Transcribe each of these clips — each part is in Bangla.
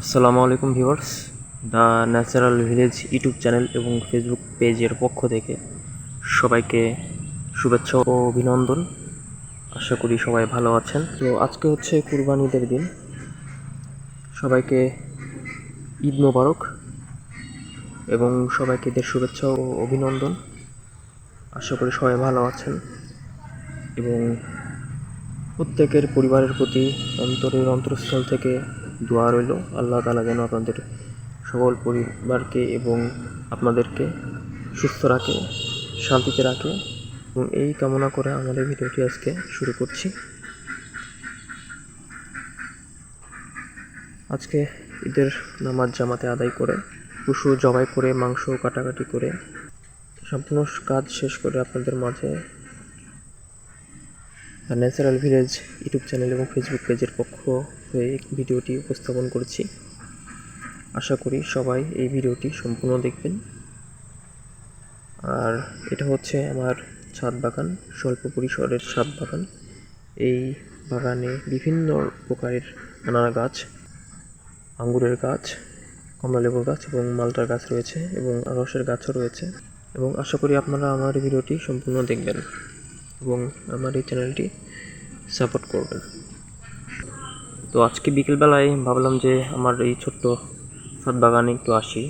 আসসালামু আলাইকুম viewers, the natural village YouTube channel এবং ফেসবুক পেজের পক্ষ থেকে সবাইকে শুভেচ্ছা ও অভিনন্দন। আশা করি সবাই ভালো আছেন। তো আজকে হচ্ছে কুরবানিদের দিন। সবাইকে ঈদ মোবারক এবং সবাইকে ঈদের শুভেচ্ছা ও অভিনন্দন। আশা করি সবাই ভালো আছেন এবং প্রত্যেকের পরিবারের প্রতি অন্তরস্থল থেকে দোয়া রইল। আল্লাহ তাআলা যেন আপনাদের সকল পরিবারকে এবং আপনাদেরকে সুস্থ রাখে, শান্তিতে রাখে, এবং এই কামনা করে আমাদের ভিডিওটি আজকে শুরু করছি। আজকে ঈদের নামাজ জামাতে আদায় করে, পশু জবাই করে, মাংস কাটাকাটি করে, সম্পূর্ণ কাজ শেষ করে আপনাদের মাঝে ন্যাচারাল ভিলেজ ইউটিউব চ্যানেল এবং ফেসবুক পেজের পক্ষ হয়ে ভিডিওটি উপস্থাপন করছি। আশা করি সবাই এই ভিডিওটি সম্পূর্ণ দেখবেন। আর এটা হচ্ছে আমার ছাদ বাগান, স্বল্প পরিসরের ছাদ বাগান। এই বাগানে বিভিন্ন প্রকারের আনার গাছ, আঙ্গুরের গাছ, কমলালেবুর গাছ এবং মালটার গাছ রয়েছে এবং রসের গাছও রয়েছে। এবং আশা করি আপনারা আমার ভিডিওটি সম্পূর্ণ দেখবেন এবং আমার এই চ্যানেলটি সাপোর্ট করবেন। তো আজকে বিকেলবেলায় ভাবলাম যে আমার এই ছোট্ট ছাদ বাগানে একটু আসি।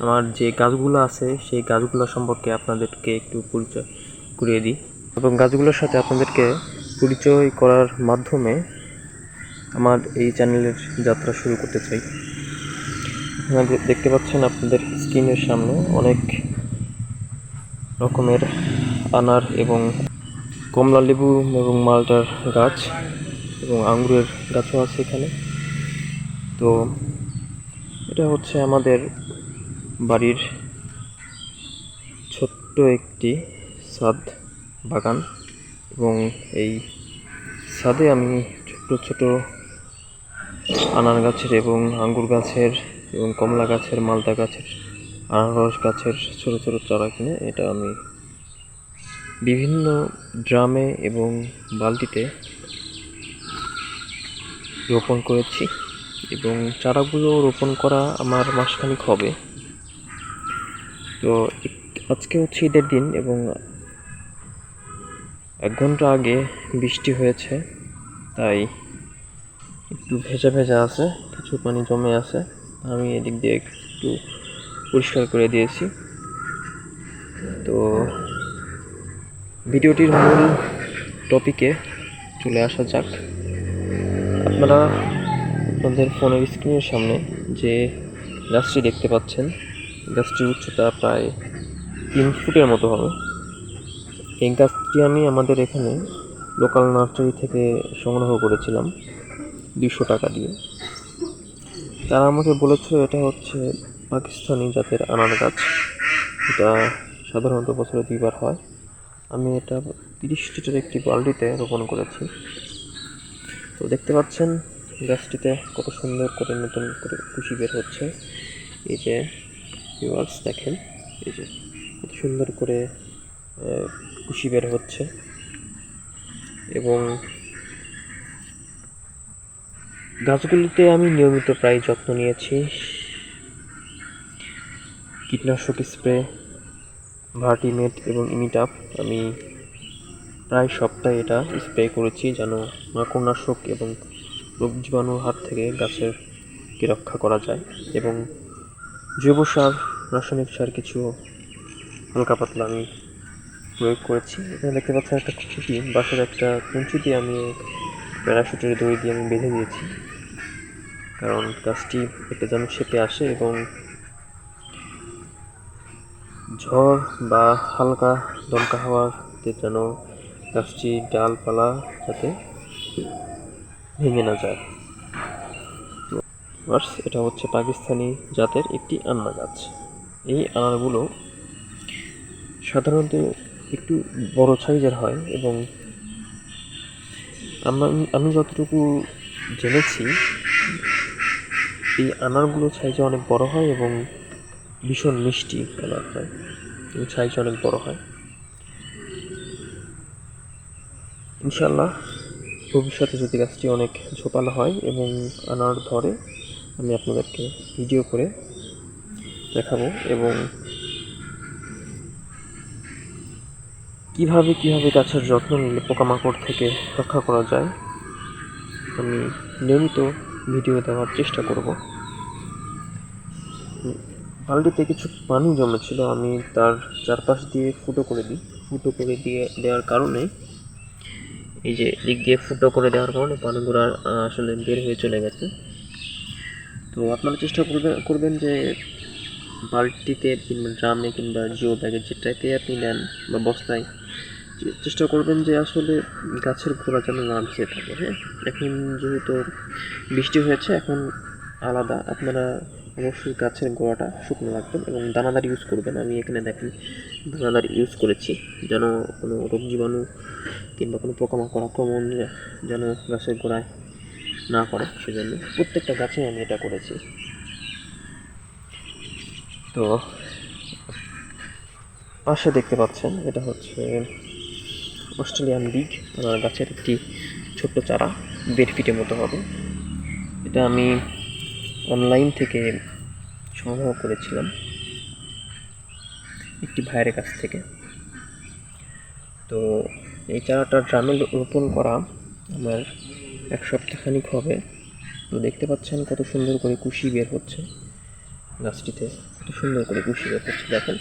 আমার যে গাছগুলো আছে সেই গাছগুলো সম্পর্কে আপনাদেরকে একটু পরিচয় করিয়ে দিই এবং গাছগুলোর সাথে আপনাদেরকে পরিচয় করার মাধ্যমে আমার এই চ্যানেলের যাত্রা শুরু করতে চাই। আপনারা দেখতে পাচ্ছেন আপনাদের স্ক্রিনের সামনে অনেক রকমের আনার এবং কমলা লেবু এবং মালটার গাছ এবং আঙ্গুরের গাছও আছে এখানে। তো এটা হচ্ছে আমাদের বাড়ির ছোট্ট একটি ছাদ বাগান এবং এই ছাদে আমি ছোট ছোট আনার গাছের এবং আঙ্গুর গাছের এবং কমলা গাছের, মালটা গাছের, আনারস গাছের ছোট ছোট চারা কিনে এটা আমি বিভিন্ন ড্রামে এবং বালতিতে রোপণ করেছি এবং চারাগুলো রোপণ করা আমার মাসখানেক হবে। তো আজকে হচ্ছে ঈদের দিন এবং 1 ঘন্টা আগে বৃষ্টি হয়েছে, তাই একটু ভেজা ভেজা আছে, কিছু পানি জমে আছে। আমি এদিক দিয়ে একটু পরিষ্কার করে দিয়েছি। তো ভিডিওটির মূল টপিকে চলে আসা যাক। আপনারা আপনাদের ফোনের স্ক্রিনের সামনে যে গাছটি দেখতে পাচ্ছেন, গাছটির উচ্চতা প্রায় 3 ফুটের মতো হবে। এই গাছটি আমি আমাদের এখানে লোকাল নার্সারি থেকে সংগ্রহ করেছিলাম 200 টাকা দিয়ে। তারা আমাকে বলেছিল এটা হচ্ছে পাকিস্তানি জাতের আনার গাছ, এটা সাধারণত বছরে 2বার হয়। আমি এটা 30 লিটার একটি বালতিতে রোপণ করেছি। তো দেখতে পাচ্ছেন গাছটিতে কত সুন্দর করে নতুন করে কুশি বের হচ্ছে। এই যে ভিউয়ার্স দেখেন, এই যে কত সুন্দর করে কুশি বের হচ্ছে এবং গাছগুলিতে আমি নিয়মিত প্রায় যত্ন নিয়েছি। কীটনাশক স্প্রে, ভার্টিমেট এবং ইমিটাপ আমি প্রায় সপ্তাহে এটা স্প্রে করেছি যেন মাকড়নাশক এবং রোগ জীবাণুর হাত থেকে গাছেরকে রক্ষা করা যায়। এবং জৈব সার, রাসায়নিক সার কিছু হালকা পাতলা আমি প্রয়োগ করেছি। এখানে দেখতে পাচ্ছেন একটা খুঁটি, বাঁশের একটা কুঞ্চি দিয়ে আমি প্যারাশুটের দড়ি দিয়ে আমি বেঁধে দিয়েছি, কারণ গাছটি একটা যেন শেপে আসে এবং ঝড় বা হালকা দমকা হাওয়াতে যেন গাছটি ডালপালা যাতে ভেঙে না যায়। এটা হচ্ছে পাকিস্তানি জাতের একটি আনার গাছ। এই আনারগুলো সাধারণত একটু বড় সাইজের হয় এবং আমি যতটুকু জেনেছি এই আনারগুলো সাইজে অনেক বড় হয় এবং ভীষণ মিষ্টি কালার হয় এবং সাইজ অনেক বড় হয়। ইনশাল্লাহ ভবিষ্যতে যদি গাছটি অনেক ঝোপালো হয় এবং আনার ধরে, আমি আপনাদেরকে ভিডিও করে দেখাবো এবং কিভাবে গাছের যত্ন নিলে পোকামাকড় থেকে রক্ষা করা যায় আমি নিয়মিত ভিডিও দেওয়ার চেষ্টা করব। বালতিতে কিছু পানি জমেছিল, আমি তার চারপাশ দিয়ে ফুটো করে দেওয়ার কারণে এই যে দিক দিয়ে ফুটো করে দেওয়ার কারণে পানিগুলো আসলে বের হয়ে চলে গেছে। তো আপনারা চেষ্টা করবেন যে বালতিতে কিংবা ড্রামে কিংবা জিও ব্যাগে যেটাতে আপনি নেন বা বস্তায় চেষ্টা করবেন যে আসলে গাছের গোড়া যেন না ভিজে থাকে। হ্যাঁ, এখন যেহেতু বৃষ্টি হয়েছে এখন আলাদা, আপনারা অবশ্যই গাছের গোড়াটা শুকনো রাখবেন এবং দানাদার ইউজ করবেন। আমি এখানে দেখেন দানাদার ইউজ করেছি যেন কোনো রোগ জীবাণু কিংবা কোনো পোকামাকড় আক্রমণ যেন গাছের গোড়ায় না করে, সেজন্য প্রত্যেকটা গাছে আমি এটা করেছি। তো পাশে দেখতে পাচ্ছেন এটা হচ্ছে অস্ট্রেলিয়ান বিগ আমার গাছের একটি ছোট্ট চারা, 1.5 ফিটের মতো হবে। এটা আমি অনলাইন থেকে সংগ্রহ করেছিলাম একটি ভাইয়ের কাছ থেকে। তো এই চারাটা ড্রামে রোপণ করা আমার 1 সপ্তাহখানিক হবে। তো দেখতে পাচ্ছেন কত সুন্দর করে কুশি বের হচ্ছে গাছটিতে, কত সুন্দর করে কুশি বের হচ্ছে, দেখেন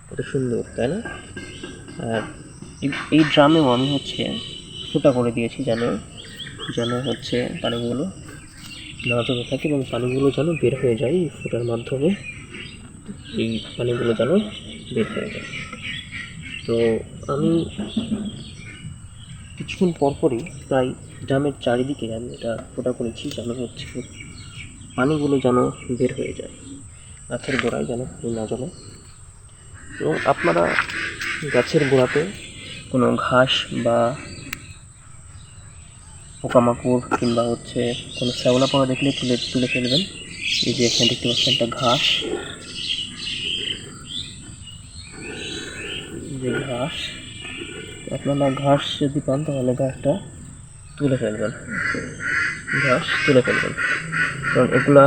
কত সুন্দর, তাই না? আর এই ড্রামেও আমি হচ্ছে ফুটা করে দিয়েছি যেন হচ্ছে পানিগুলো না জমে থাকে এবং পানিগুলো যেন বের হয়ে যায় এই ফুটার মাধ্যমে, এই পানিগুলো যেন বের হয়ে যায়। তো আমি কিছুক্ষণ পরপরই প্রায় ড্রামের চারিদিকে আমি এটা ফুটা করেছি যেন হচ্ছে পানিগুলো যেন বের হয়ে যায়, গাছের গোড়ায় যেন না জমে। এবং আপনারা গাছের গোড়াতে কোনো ঘাস বা পোকামাকড় কিংবা হচ্ছে কোনো শ্যাওলা পোকা দেখলে তুলে ফেলবেন। এই যে এখানে দেখতে পাচ্ছেন একটা ঘাস, যে ঘাস আপনারা ঘাস যদি পান তাহলে ঘাসটা তুলে ফেলবেন, কারণ এগুলা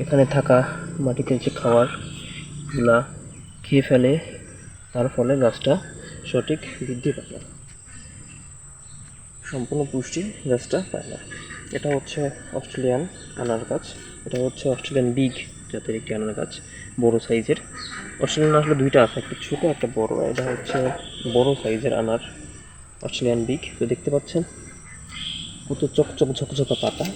এখানে থাকা মাটিতে যে খাবারগুলা খেয়ে ফেলে, তার ফলে গাছটা সঠিক বৃদ্ধি পায় না, সম্পূর্ণ পুষ্টি গাছটা পায় না। এটা হচ্ছে অস্ট্রেলিয়ান আনার গাছ, এটা হচ্ছে অস্ট্রেলিয়ান বিগ জাতের একটি আনার গাছ, বড় সাইজের। অস্ট্রেলিয়ান আসলে দুইটা আছে, একটা ছোটো একটা বড়, এটা হচ্ছে বড় সাইজের আনার অস্ট্রেলিয়ান বিগ। তো দেখতে পাচ্ছেন কত চকচক ঝকঝকা পাতা,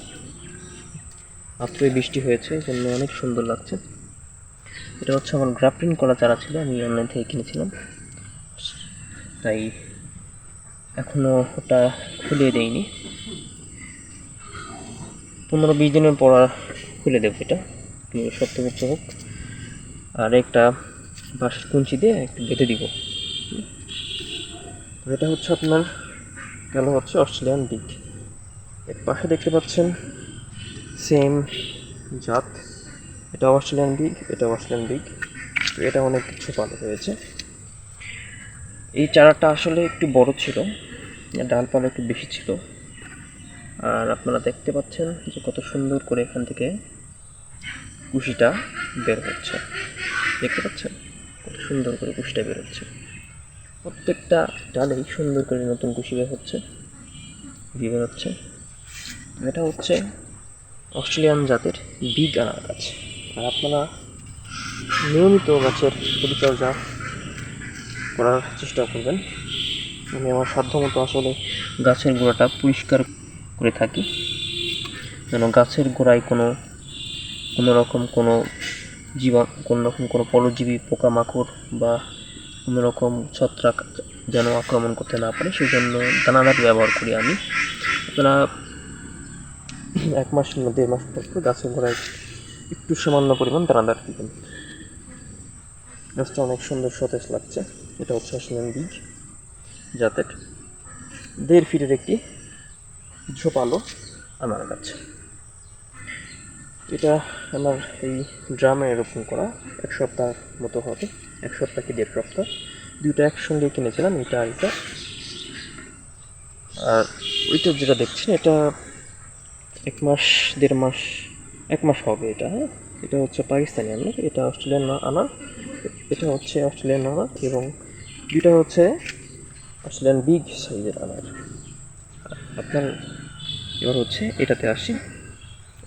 মাত্রই বৃষ্টি হয়েছে এই জন্য অনেক সুন্দর লাগছে। এটা হচ্ছে আমার গ্রাফটিং করা চারা ছিল, আমি অনলাইন থেকে কিনেছিলাম, তাই এখনও ওটা খুলে দেয়নি, 15-20 দিনের পর খুলে দেবো এটা, শক্তপোক্ত হোক। আর একটা বাঁশের কুঞ্চি দিয়ে একটু বেঁধে দিব। এটা হচ্ছে আপনার গেল হচ্ছে অস্ট্রেলিয়ান বিগ। এর পাশে দেখতে পাচ্ছেন সেম জাত, এটা অস্ট্রেলিয়ান বিগ, তো এটা অনেক কিছু ভালো হয়েছে। এই চারাটা আসলে একটু বড় ছিল, ডালপালা একটু বেশি ছিল। আর আপনারা দেখতে পাচ্ছেন যে কত সুন্দর করে এখান থেকে কুশিটা বের হচ্ছে, দেখতে পাচ্ছেন কত সুন্দর করে কুশিটা বের হচ্ছে, প্রত্যেকটা ডালেই সুন্দর করে নতুন কুশি বের হচ্ছে। এটা হচ্ছে অস্ট্রেলিয়ান জাতের বিগ আনার গাছ। আর আপনারা নিয়মিত গাছের পরিচর্যা করার চেষ্টা করবেন। আমি আমার সাধ্যমতো আসলে গাছের গোড়াটা পরিষ্কার করে থাকি, যেন গাছের গোড়ায় কোনো রকম কোনো পরজীবী পোকামাকড় বা কোনো রকম ছত্রাক যেন আক্রমণ করতে না পারে, সেই জন্য দানাদার ব্যবহার করি আমি। আপনারা 1 মাস কিংবা 1.5 মাস পর গাছের গোড়ায় একটু সামান্য পরিমাণ দানাদার দিবেন, গাছটা অনেক সুন্দর সতেজ লাগছে। এটা হচ্ছে অস্ট্রেলিয়ান বিগ জাতের 1.5 ফিটের একটি ঝোপালো আনার গাছ। এটা আমার এই ড্রামে রোপণ করা 1 সপ্তাহ মতো হবে, 1 সপ্তাহ কি 1.5 সপ্তাহ, দুইটা একসঙ্গে কিনেছিলাম, এটা আর এটা। আর ওইটা যেটা দেখছেন এটা 1 মাস 1.5 মাস 1 মাস হবে এটা। হ্যাঁ, এটা হচ্ছে পাকিস্তানি আনার, এটা অস্ট্রেলিয়ান আনার, এটা হচ্ছে অস্ট্রেলিয়ান আনার, এবং দুইটা হচ্ছে অস্ট্রেলিয়ান বিগ সাইজের আনার। আপনার এবার হচ্ছে এটাতে আসি,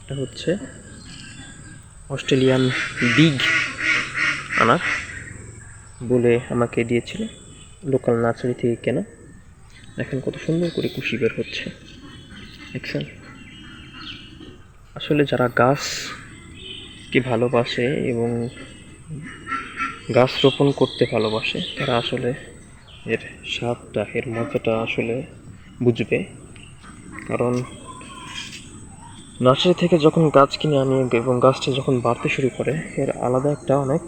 এটা হচ্ছে অস্ট্রেলিয়ান বিগ আনার বলে আমাকে দিয়েছিল, লোকাল নার্সারি থেকে কেনা। দেখেন কত সুন্দর করে কুশি বের হচ্ছে, দেখছেন? আসলে যারা গাছকে ভালোবাসে এবং গাছ রোপণ করতে ভালোবাসে তারা আসলে এর স্বাদটা, এর মজাটা আসলে বুঝবে। কারণ নার্সারি থেকে যখন গাছ কিনে আনি এবং গাছটা যখন বাড়তে শুরু করে, এর আলাদা একটা অনেক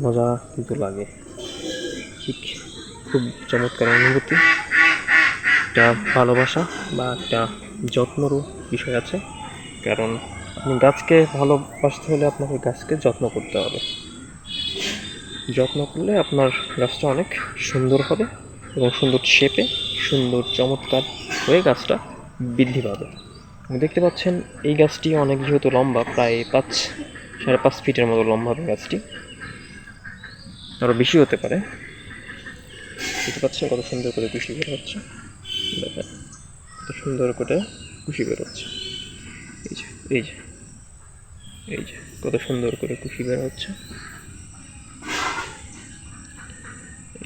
মজা কিন্তু লাগে, ঠিক খুব চমৎকার অনুভূতি, একটা ভালোবাসা বা একটা যত্নরও বিষয় আছে। কারণ আপনি গাছকে ভালোবাসতে হলে আপনাকে গাছকে যত্ন করতে হবে, যত্ন করলে আপনার গাছটা অনেক সুন্দর হবে এবং সুন্দর শেপে, সুন্দর চমৎকার হয়ে গাছটা বৃদ্ধি পাবে। দেখতে পাচ্ছেন এই গাছটি অনেক যেহেতু লম্বা, প্রায় 5-5.5 ফিটের মতো লম্বা হবে গাছটি, আরও বেশি হতে পারে। দেখতে পাচ্ছেন কত সুন্দর করে কুশি বের হচ্ছে, দেখেন কত সুন্দর করে কুশি বের হচ্ছে, এই যে এই যে এই যে কত সুন্দর করে কুশি বের হচ্ছে,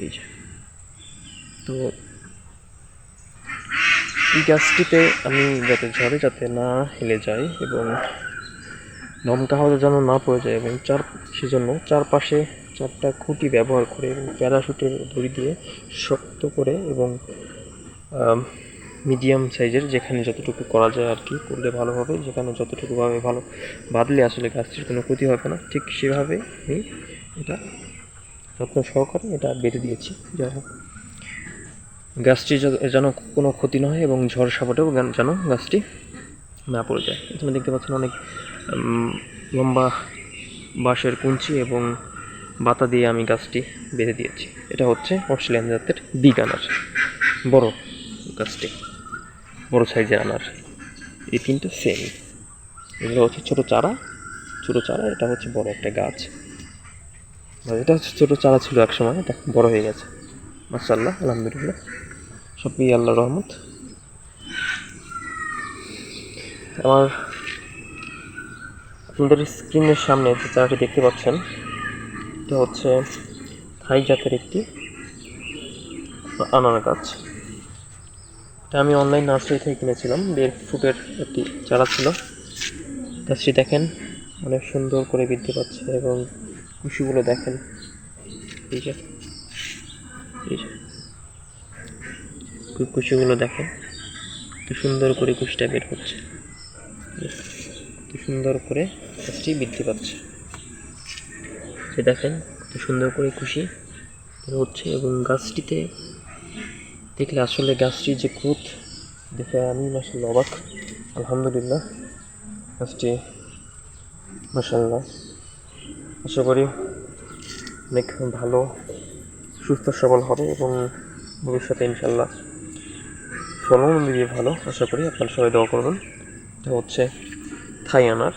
এই যে। তো এই গাছটিতে আমি যাতে ঝড়ে যাতে না হেলে যায় এবং দমকা হাওয়া যেন না পড়ে যায়, এবং সেজন্য চারপাশে 4টা খুঁটি ব্যবহার করে এবং প্যারাশুটের দড়ি দিয়ে শক্ত করে এবং মিডিয়াম সাইজের, যেখানে যতটুকু করা যায় আর কি করলে ভালো হবে, যেখানে যতটুকুভাবে ভালো বাঁধলে আসলে গাছটির কোনো ক্ষতি হবে না, ঠিক সেভাবে আমি এটা যত্ন সহকারে এটা বেঁধে দিয়েছি, যেন গাছটি যেন কোনো ক্ষতি না হয় এবং ঝড় সাপটেও যেন গাছটি না পড়ে যায়। এখানে দেখতে পাচ্ছেন অনেক লম্বা বাঁশের কুঞ্চি এবং বাতা দিয়ে আমি গাছটি বেঁধে দিয়েছি। এটা হচ্ছে অস্ট্রেলিয়ান জাতের বিগ আনার, বড় গাছটি, বড় সাইজের আনার। এই তিনটা সেম, এগুলো হচ্ছে ছোটো চারা, এটা হচ্ছে বড় একটা গাছ। এটা হচ্ছে ছোটো চারা ছিল এক সময়, এটা বড় হয়ে গেছে, মাশাআল্লাহ, আলহামদুলিল্লাহ, সবই আল্লাহর রহমত। আমার আপনাদের স্ক্রিনের সামনে যে চারাটি দেখতে পাচ্ছেন, এটা হচ্ছে থাই জাতের একটি আনার গাছ। এটা আমি অনলাইন নার্সারি থেকে কিনেছিলাম, 1.5 ফুটের একটি চারা ছিল। গাছটি দেখেন অনেক সুন্দর করে বৃদ্ধি পাচ্ছে এবং কুশিগুলো দেখেন, এই যে কুশিগুলো দেখেন কত সুন্দর করে কুশিটা বের হচ্ছে, কত সুন্দর করে গাছটি বৃদ্ধি পাচ্ছে, যে দেখেন কত সুন্দর করে কুশি বের হচ্ছে। এবং গাছটিতে দেখলে আসলে গাছটির যে গ্রোথ দেখে আমি মাশাআল্লাহ অবাক, আলহামদুলিল্লাহ। গাছটি মাশাআল্লাহ আশা করি অনেক ভালো সুস্থ সবল হবে এবং ভবিষ্যতে ইনশাআল্লাহ ফলন দিয়ে ভালো আশা করি। আপনারা সবাই দোয়া করবেন। এটা হচ্ছে থাই আনার,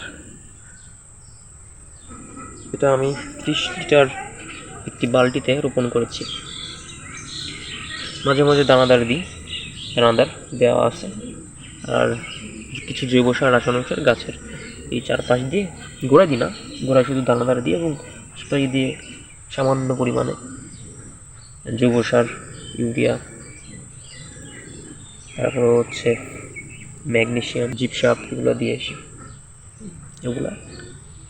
এটা আমি 30 লিটার একটি বালতিতে রোপণ করেছি। মাঝে মাঝে দানাদার দেওয়া আছে, আর কিছু জৈব সার, রাসায়নিক সার গাছের এই চারপাশ দিয়ে গোড়ায় দিই না, গোড়ায় শুধু দানাদার দিয়ে এবং স্প্রে দিয়ে সামান্য পরিমাণে জৈব সার, ইউরিয়া, তারপরে হচ্ছে ম্যাগনেসিয়াম, জিপসাম, এগুলো দিয়ে এগুলা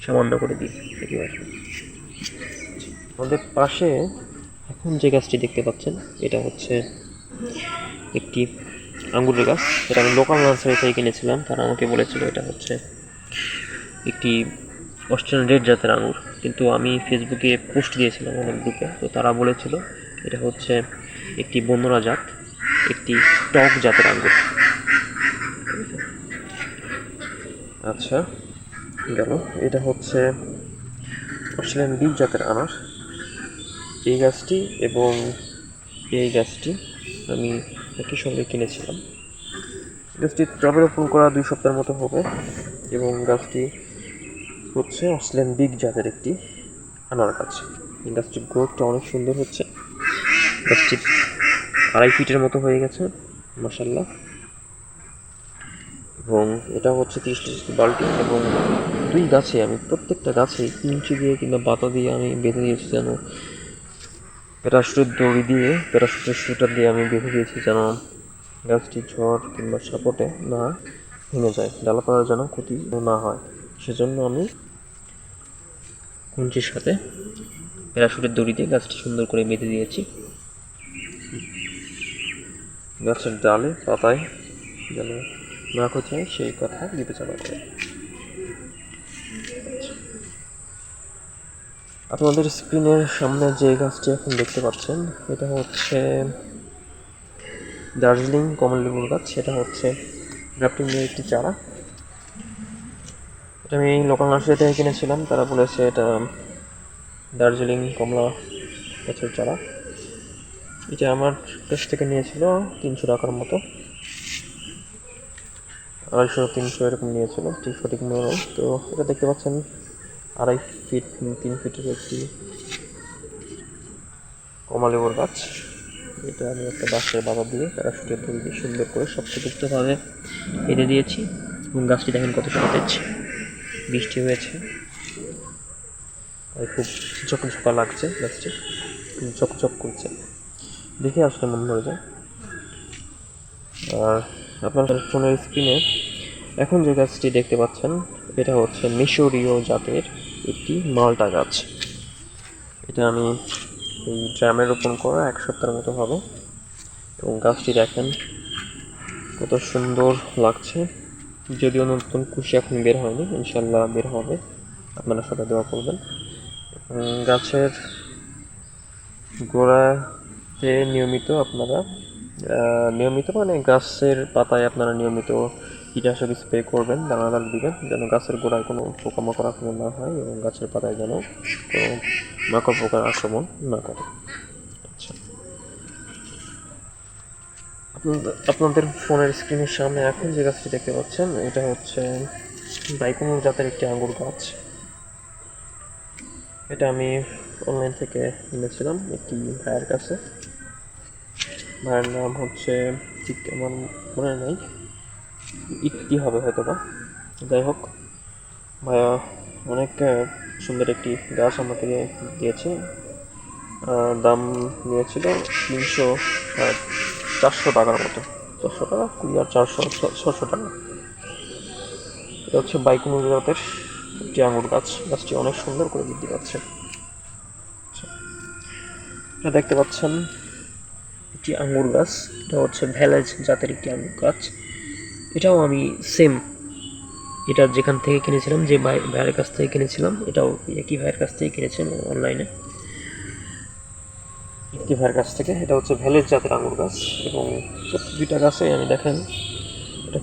সামান্য করে দিই একেবারে। আমাদের পাশে এখন যে গাছটি দেখতে পাচ্ছেন, এটা হচ্ছে একটি আঙ্গুরের গাছ, যেটা আমি লোকাল নার্সারি থেকে কিনেছিলাম। তারা আমাকে বলেছিল এটা হচ্ছে একটি অস্ট্রেলিয়ান রেড জাতের আঙুর, কিন্তু আমি ফেসবুকে পোস্ট দিয়েছিলাম অনেক গ্রুপে, তো তারা বলেছিল এটা হচ্ছে একটি বন্যরা জাত, একটি টক জাতের আঙ্গুর। আচ্ছা গেল, এটা হচ্ছে অস্ট্রেলিয়ান বিগ জাতের আনার। এই গাছটি এবং এই গাছটি আমি একই সঙ্গে কিনেছিলাম। গাছটি টবে রোপণ করা 2 সপ্তাহের মতো হবে এবং গাছটি হচ্ছে অস্ট্রেলিয়ান বিগ জাতের একটি আনার গাছ। এই গাছটির গ্রোথটা অনেক সুন্দর হচ্ছে। গাছটি 2.5 ফিটের মতো হয়ে গেছে মাশাআল্লাহ। এবং এটা হচ্ছে 30 বাল্টি, এবং 2 গাছে আমি প্রত্যেকটা গাছে কিঞ্চি দিয়ে কিংবা বাতা দিয়ে আমি বেঁধে দিয়েছি, যেন প্যারাশুটের দড়ি দিয়ে, প্যারাশুটের শুটার দিয়ে আমি বেঁধে দিয়েছি, যেন গাছটি ঝড় কিংবা সাপটে না ভেঙে যায়, ডালাপালার যেন ক্ষতি না হয়। সেজন্য আমি কুঞ্চির সাথে প্যারাশুটের দড়ি দিয়ে গাছটি সুন্দর করে বেঁধে দিয়েছি। গাছের ডালে পাতায় যেন না ক্ষতি হয় সেই কথা বিবেচনা করে। আপনাদের স্ক্রিনের সামনে যে গাছটি এখন দেখতে পাচ্ছেন, এটা হচ্ছে দার্জিলিং কমলালেবুর গাছ। এটা হচ্ছে গ্রাফটিংয়ের একটি চারা। এটা আমি লোকাল নার্সারি থেকে কিনেছিলাম, তারা বলেছে এটা দার্জিলিং কমলা গাছের চারা। এটা আমার কাছ থেকে নিয়েছিল 300 টাকার মতো, 250-300 এরকম নিয়েছিল, ঠিক সঠিক মনে নেই। তো এটা দেখতে পাচ্ছেন 2.5 ফিট 3 ফিটের একটি কমলালেবুর গাছ। এটা আমি একটা বাঁশের বাতা দিয়ে প্যারাশুটের দড়ি দিয়ে সুন্দর করে শক্তপোক্তভাবে বেঁধে দিয়েছি। এবং গাছটি দেখেন কত সতেজ, বৃষ্টি হয়েছে, আর খুব ঝকঝকা লাগছে, গাছটি ঝকঝক করছে, দেখে আসলে মন ভরে যায়। আর আপনার ফোনের স্ক্রিনে এখন যে গাছটি দেখতে পাচ্ছেন, এটা হচ্ছে মিশরীয় জাতের একটি মালটা গাছ। এটা আমি এই ড্রামে রোপণ করা 1 সপ্তাহের মতো হবে, এবং গাছটি দেখেন কত সুন্দর লাগছে। যদিও নতুন কুশি এখন বের হয়নি, ইনশাল্লাহ বের হবে, আপনারা সবাই দোয়া করবেন। গাছের গোড়াতে নিয়মিত আপনারা নিয়মিত মানে গাছের পাতায় আপনারা নিয়মিত কীটনাশক স্প্রে করবেন, দানাদার দিবেন, যেন গাছের গোড়ায় কোনো পোকামাকড় আক্রমণ না হয় এবং গাছের পাতায় যেন কোনো মাকড় পোকার আক্রমণ না করে। আচ্ছা, আপনাদের ফোনের স্ক্রিনের সামনে এখন যে গাছটি দেখতে পাচ্ছেন, এটা হচ্ছে বাইকুনুর জাতের একটি আঙ্গুর গাছ। এটা আমি অনলাইন থেকে কিনেছিলাম একটি ভাইয়ের কাছে। ভাইয়ের নাম হচ্ছে ঠিক আমার মনে নেই, ইতি হবে হয়তো বা। যাই হোক, ভাইয়া অনেক সুন্দর একটি গাছ আমাকে দিয়েছে। দাম নিয়েছিল 400 টাকার মতো, 400 টাকা 20 আর 600 টাকা। এটা হচ্ছে বাইকুনুর জাতের একটি আঙ্গুর গাছ। গাছটি অনেক সুন্দর করে বৃদ্ধি পাচ্ছে। এটা দেখতে পাচ্ছেন একটি আঙ্গুর গাছ। এটা হচ্ছে ভ্যালেজ জাতের একটি আঙ্গুর গাছ। এটাও আমি সেম, এটা যেখান থেকে কিনেছিলাম, যে ভাইয়ের কাছ থেকে কিনেছিলাম, এটাও একই ভাইয়ের কাছ থেকে কিনেছিলাম অনলাইনে, একটি ভাইয়ের কাছ থেকে। এটা হচ্ছে ভ্যালেজ জাতের আঙ্গুর গাছ, এবং দুইটা গাছে আমি দেখেন এটা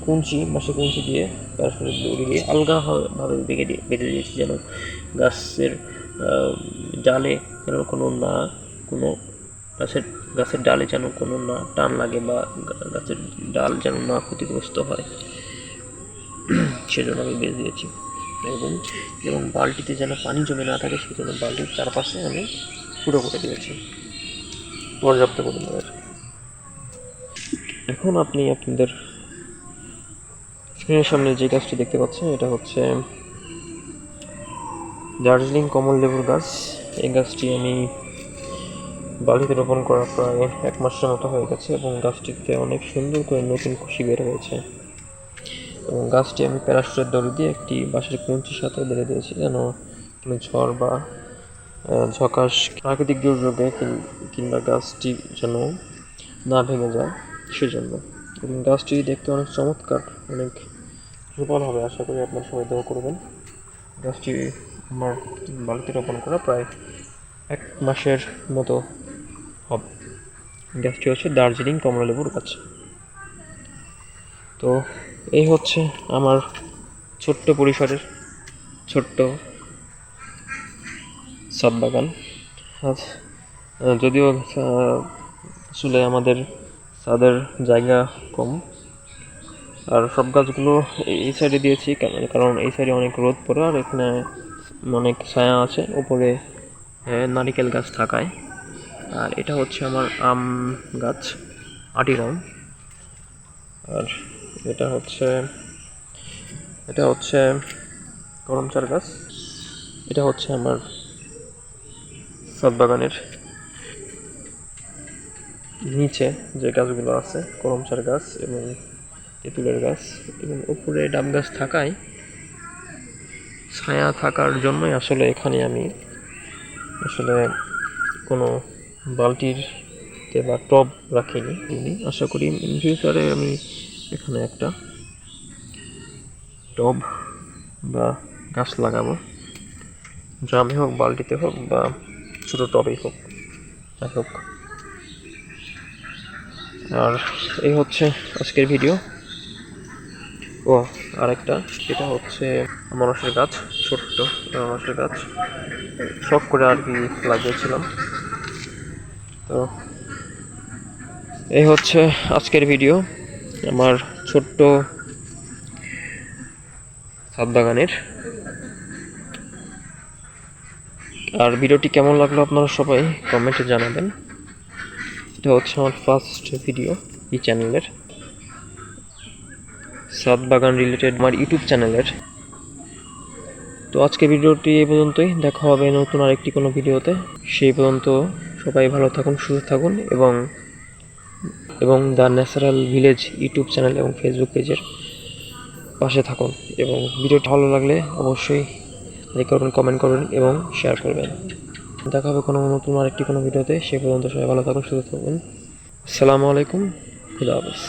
বাঁশে কুঞ্চি দিয়ে প্যারাশুটের দড়ি দিয়ে আলগাভাবে বেঁধে দিয়েছি, যেন গাছের ডালে যেন কোনো গাছের ডালে যেন কোনো না টান লাগে, বা গাছের ডাল যেন না ক্ষতিগ্রস্ত হয়, সেজন্য আমি বেঁধে দিয়েছি। এবং বালতিতে যেন পানি জমে না থাকে, সেজন্য বালতির চারপাশে আমি ফুটো করে দিয়েছি পর্যাপ্ত পরিমাণের। এখন আপনি আপনাদের স্ক্রিনের সামনে যে গাছটি দেখতে পাচ্ছেন, এটা হচ্ছে দার্জিলিং কমলালেবুর গাছ। এই গাছটি আমি বালিতে রোপণ করা প্রায় 1 মাসের মতো হয়ে গেছে, এবং গাছটিতে অনেক সুন্দর করে নতুন কুশি বের হয়েছে। এবং গাছটি আমি প্যারাশুটের দড়ি দিয়ে একটি বাঁশের কুঞ্চির সাথে বেঁধে দিয়েছি, যেন কোনো ঝড় বা ঝকাশ প্রাকৃতিক দুর্যোগে কিংবা গাছটি যেন না ভেঙে যায় সেজন্য। এবং গাছটি দেখতে অনেক চমৎকার, অনেক সুফল হবে, আশা করি আপনারা সবাই দোয়া করবেন। গাছটি আমার বাড়িতে রোপণ করা প্রায় 1 মাসের মতো হবে। গাছটি হচ্ছে দার্জিলিং কমলালেবুর গাছ। তো এই হচ্ছে আমার ছোট্ট পরিসরের ছোট্ট ছাদ বাগান। যদিও আসলে আমাদের ছাদের জায়গা কম, আর সব গাছগুলো এই সাইডে দিয়েছি, কারণ এই সাইডে অনেক রোদ পড়ে, আর এখানে অনেক ছায়া আছে উপরে, নারিকেল গাছ থাকায়। আর এটা হচ্ছে আমার আম গাছ, আটিরাম। আর এটা হচ্ছে করমচার গাছ। এটা হচ্ছে আমার ছাদ বাগানের নিচে যে গাছগুলো আছে, করমচার গাছ এবং তেঁতুলের গাছ, এবং উপরে ডাব গাছ থাকায়, ছায়া থাকার জন্যই আসলে এখানে আমি আসলে কোনো বালতিতে বা টব রাখিনি। আশা করি ইন ফিউচারে আমি এখানে একটা টব বা গাছ লাগাবো, ড্রামে হোক, বালতিতে হোক, বা ছোটো টবেই হোক, যাই হোক। আর এই হচ্ছে আজকের ভিডিও। ও আরেকটা, এটা হচ্ছে আনারসের গাছ, ছোট্ট আনারসের গাছ, শখ করে আর কি লাগিয়েছিলাম। তো এই হচ্ছে আজকের ভিডিও, আমার ছোট্ট ছাদ বাগানের। আর ভিডিওটি কেমন লাগলো আপনারা সবাই কমেন্টে জানাবেন। এটা হচ্ছে আমার ফার্স্ট ভিডিও এই চ্যানেলের, ছাদ বাগান রিলেটেড আমার ইউটিউব চ্যানেলের। তো আজকে ভিডিওটি এই পর্যন্তই, দেখা হবে নতুন আরেকটি কোনো ভিডিওতে। সেই পর্যন্ত সবাই ভালো থাকুন, সুস্থ থাকুন, এবং the natural village YouTube channel এবং ফেসবুক পেজের পাশে থাকুন। এবং ভিডিওটি ভালো লাগলে অবশ্যই লাইক করবেন, কমেন্ট করবেন এবং শেয়ার করবেন। দেখা হবে কোনো নতুন আরেকটি কোনো ভিডিওতে। সে পর্যন্ত সবাই ভালো থাকুন, সুস্থ থাকুন। আসসালামু আলাইকুম, খুদা হাফেজ।